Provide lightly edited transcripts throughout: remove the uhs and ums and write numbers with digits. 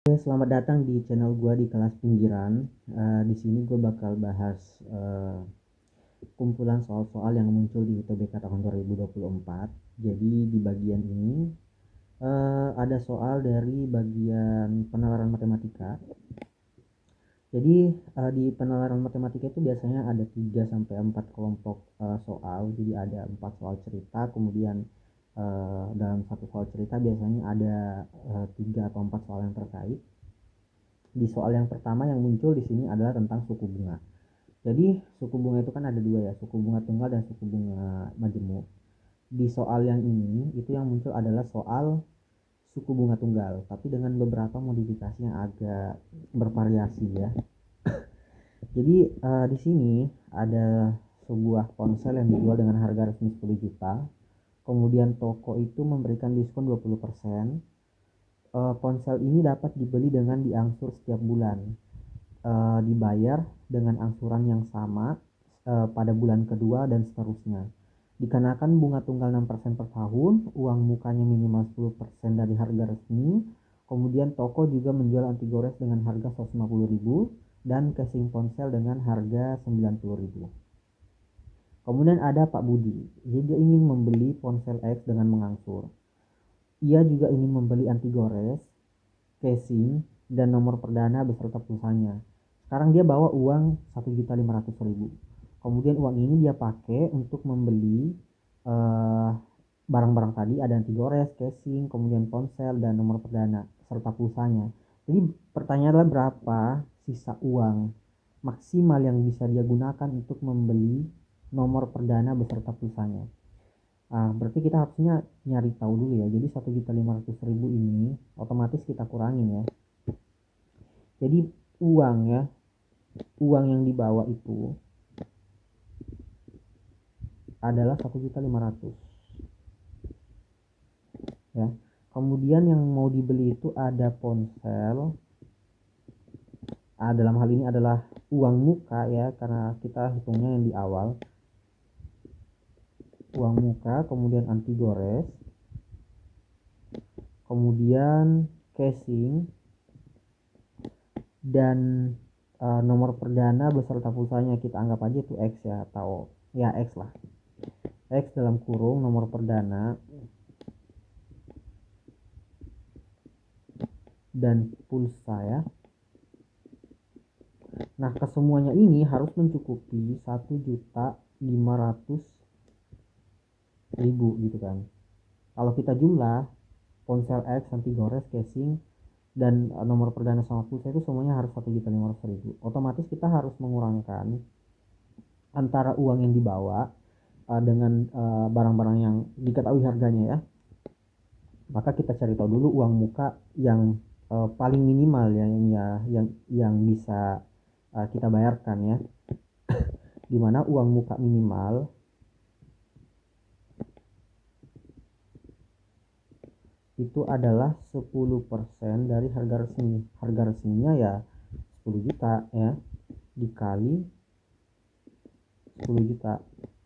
Selamat datang di channel gua di kelas pinggiran. Di sini gue bakal bahas kumpulan soal-soal yang muncul di UTBK tahun 2024. Jadi di bagian ini ada soal dari bagian penalaran matematika. Jadi di penalaran matematika itu biasanya ada 3 sampai 4 kelompok soal. Jadi ada 4 soal cerita, kemudian dalam satu soal cerita biasanya ada 3 atau 4 soal yang terkait. Di soal yang pertama yang muncul di sini adalah tentang suku bunga. Jadi suku bunga itu kan ada dua ya, suku bunga tunggal dan suku bunga majemuk. Di soal yang ini itu yang muncul adalah soal suku bunga tunggal, tapi dengan beberapa modifikasi yang agak bervariasi ya. Jadi di sini ada sebuah ponsel yang dijual dengan harga resmi 10 juta. Kemudian toko itu memberikan diskon 20%. Ponsel ini dapat dibeli dengan diangsur setiap bulan. Dibayar dengan angsuran yang sama pada bulan kedua dan seterusnya. Dikenakan bunga tunggal 6% per tahun, uang mukanya minimal 10% dari harga resmi. Kemudian toko juga menjual anti gores dengan harga 150.000 dan casing ponsel dengan harga 90.000. Kemudian ada Pak Budi. Dia ingin membeli ponsel X dengan mengangsur. Ia juga ingin membeli anti gores, casing, dan nomor perdana beserta pulsanya. Sekarang dia bawa uang 1.500.000. Kemudian uang ini dia pakai untuk membeli barang-barang tadi, ada anti gores, casing, kemudian ponsel, dan nomor perdana serta pulsanya. Jadi pertanyaannya adalah berapa sisa uang maksimal yang bisa dia gunakan untuk membeli nomor perdana beserta pulsanya. Berarti kita harusnya nyari tahu dulu ya. Jadi 1.500.000 ini otomatis kita kurangin ya. Jadi uang yang dibawa itu adalah 1.500.000 ya. Kemudian yang mau dibeli itu ada ponsel. Dalam hal ini adalah uang muka ya, karena kita hitungnya yang di awal. Uang muka, kemudian anti gores, kemudian casing, dan nomor perdana beserta pulsanya kita anggap aja itu X ya, atau ya X lah. X dalam kurung nomor perdana dan pulsa ya. Nah, kesemuanya ini harus mencukupi 1.500.000 gitu kan. Kalau kita jumlah ponsel X, anti gores, casing, dan nomor perdana sama pulsa itu semuanya harus 1.500.000. Otomatis kita harus mengurangkan antara uang yang dibawa dengan barang-barang yang diketahui harganya ya. Maka kita cari tahu dulu uang muka yang paling minimal yang bisa kita bayarkan ya. Dimana uang muka minimal itu adalah 10% dari harga resmi. Harga resminya ya 10 juta ya, dikali 10 juta.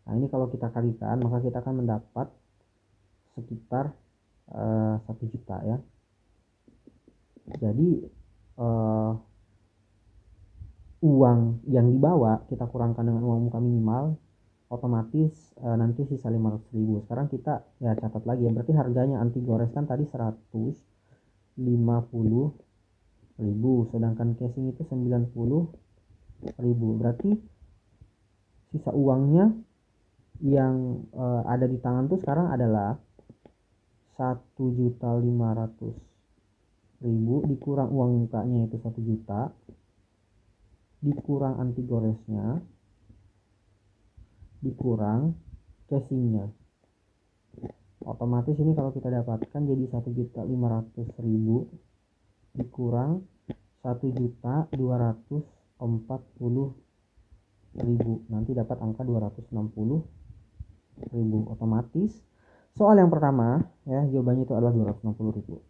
Nah, ini kalau kita kalikan maka kita akan mendapat sekitar 1 juta ya. Jadi uang yang dibawa kita kurangkan dengan uang muka minimal, otomatis nanti sisa 500.000. Sekarang kita ya catat lagi ya, berarti harganya anti gores kan tadi 150.000, sedangkan casing itu 90.000. Berarti sisa uangnya yang ada di tangan tuh sekarang adalah 1.500.000 dikurang uang mukanya itu 1 juta, dikurang anti goresnya, dikurang casingnya. Otomatis ini kalau kita dapatkan jadi 1.500.000 dikurang 1.240.000, nanti dapat angka 260.000. Otomatis soal yang pertama ya jawabannya itu adalah 260.000.